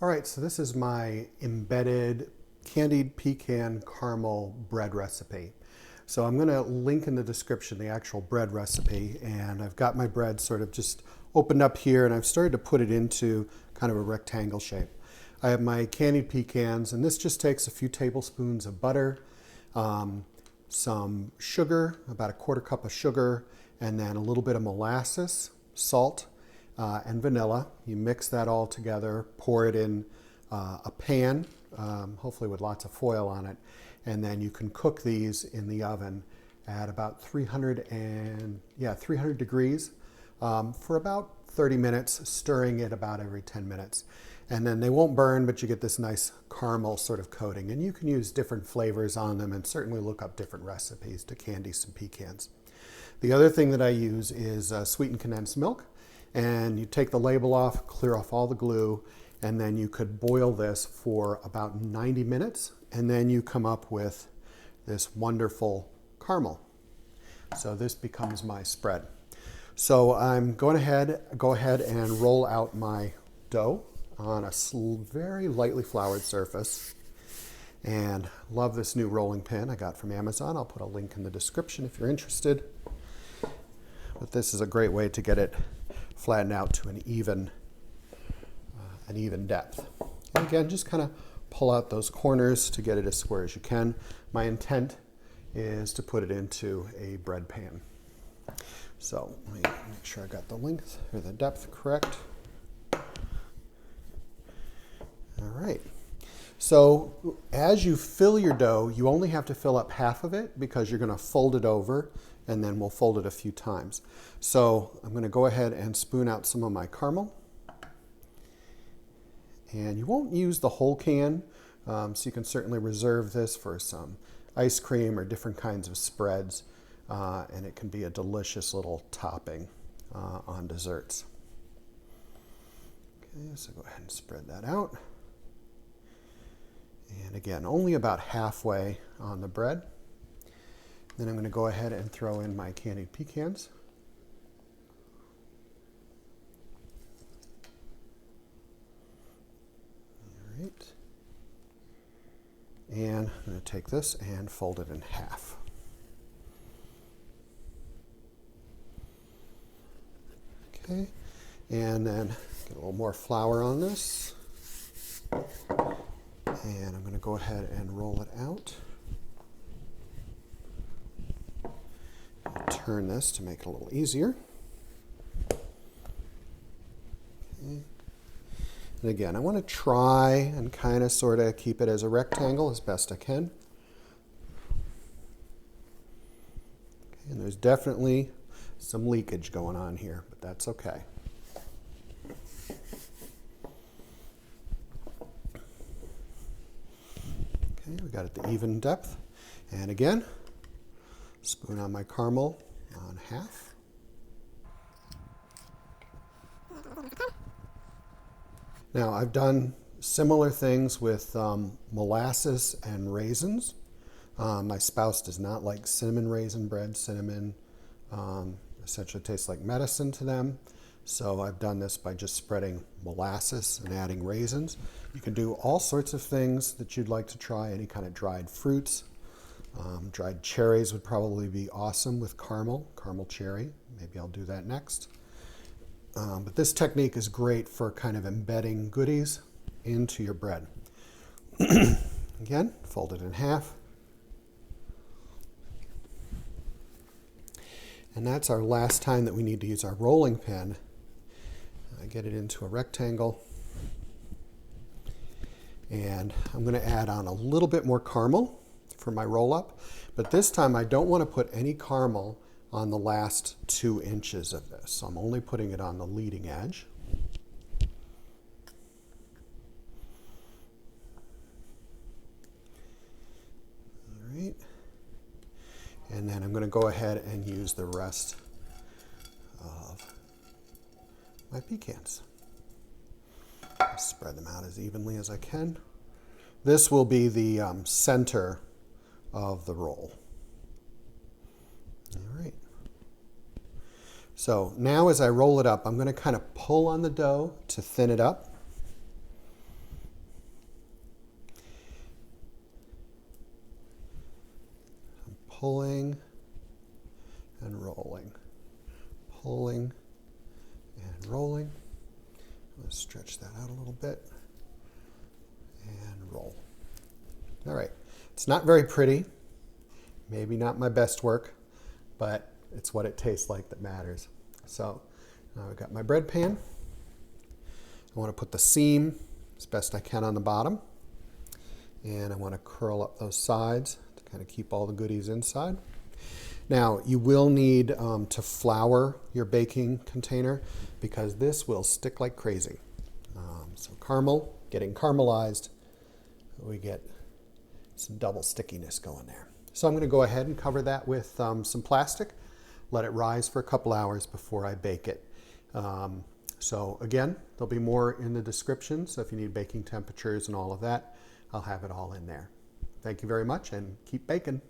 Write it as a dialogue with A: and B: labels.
A: All right, so this is my embedded candied pecan caramel bread recipe. So I'm going to link in the description the actual bread recipe, and I've got my bread sort of just opened up here, and I've started to put it into kind of a rectangle shape. I have my candied pecans, and this just takes a few tablespoons of butter, some sugar, about a quarter cup of sugar, and then a little bit of molasses, salt, and vanilla. You mix that all together, pour it in a pan, hopefully with lots of foil on it, and then you can cook these in the oven at about 300 degrees for about 30 minutes, stirring it about every 10 minutes. And then they won't burn, but you get this nice caramel sort of coating. And you can use different flavors on them and certainly look up different recipes to candy some pecans. The other thing that I use is sweetened condensed milk. And you take the label off, clear off all the glue, and then you could boil this for about 90 minutes, and then you come up with this wonderful caramel. So this becomes my spread. So I'm go ahead and roll out my dough on a very lightly floured surface. And love this new rolling pin I got from Amazon. I'll put a link in the description if you're interested. But this is a great way to get it flattened out to an even depth. And again, just kind of pull out those corners to get it as square as you can. My intent is to put it into a bread pan. So let me make sure I got the length or the depth correct. All right. So as you fill your dough, you only have to fill up half of it because you're going to fold it over, and then we'll fold it a few times. So I'm going to go ahead and spoon out some of my caramel. And you won't use the whole can, so you can certainly reserve this for some ice cream or different kinds of spreads, and it can be a delicious little topping on desserts. Okay, so go ahead and spread that out. And again, only about halfway on the bread. Then I'm going to go ahead and throw in my candied pecans. All right. And I'm going to take this and fold it in half. Okay. And then get a little more flour on this. And I'm going to go ahead and roll it out. Turn this to make it a little easier. Okay. And again, I want to try and kind of sort of keep it as a rectangle as best I can. Okay, and there's definitely some leakage going on here, but that's okay. Okay, we got it the even depth. And again, spoon on my caramel on half. Now I've done similar things with molasses and raisins. My spouse does not like cinnamon raisin bread. Cinnamon essentially tastes like medicine to them. So I've done this by just spreading molasses and adding raisins. You can do all sorts of things that you'd like to try, any kind of dried fruits. Dried cherries would probably be awesome with caramel cherry. Maybe I'll do that next. But this technique is great for kind of embedding goodies into your bread. Again, fold it in half. And that's our last time that we need to use our rolling pin. Get it into a rectangle. And I'm going to add on a little bit more caramel for my roll up, but this time I don't want to put any caramel on the last 2 inches of this. So I'm only putting it on the leading edge. All right. And then I'm going to go ahead and use the rest of my pecans. I'll spread them out as evenly as I can. This will be the center of the roll. All right. So now as I roll it up, I'm going to kind of pull on the dough to thin it up. pulling and rolling, pulling and rolling. Let's stretch that out a little bit and roll. All right, it's not very pretty, maybe not my best work, but it's what it tastes like that matters. So now I've got my bread pan. I want to put the seam as best I can on the bottom, and I want to curl up those sides to kind of keep all the goodies inside. Now you will need to flour your baking container because this will stick like crazy. So caramel, getting caramelized, we get some double stickiness going there. So I'm going to go ahead and cover that with some plastic, let it rise for a couple hours before I bake it. So again, there'll be more in the description, so if you need baking temperatures and all of that, I'll have it all in there. Thank you very much and keep baking.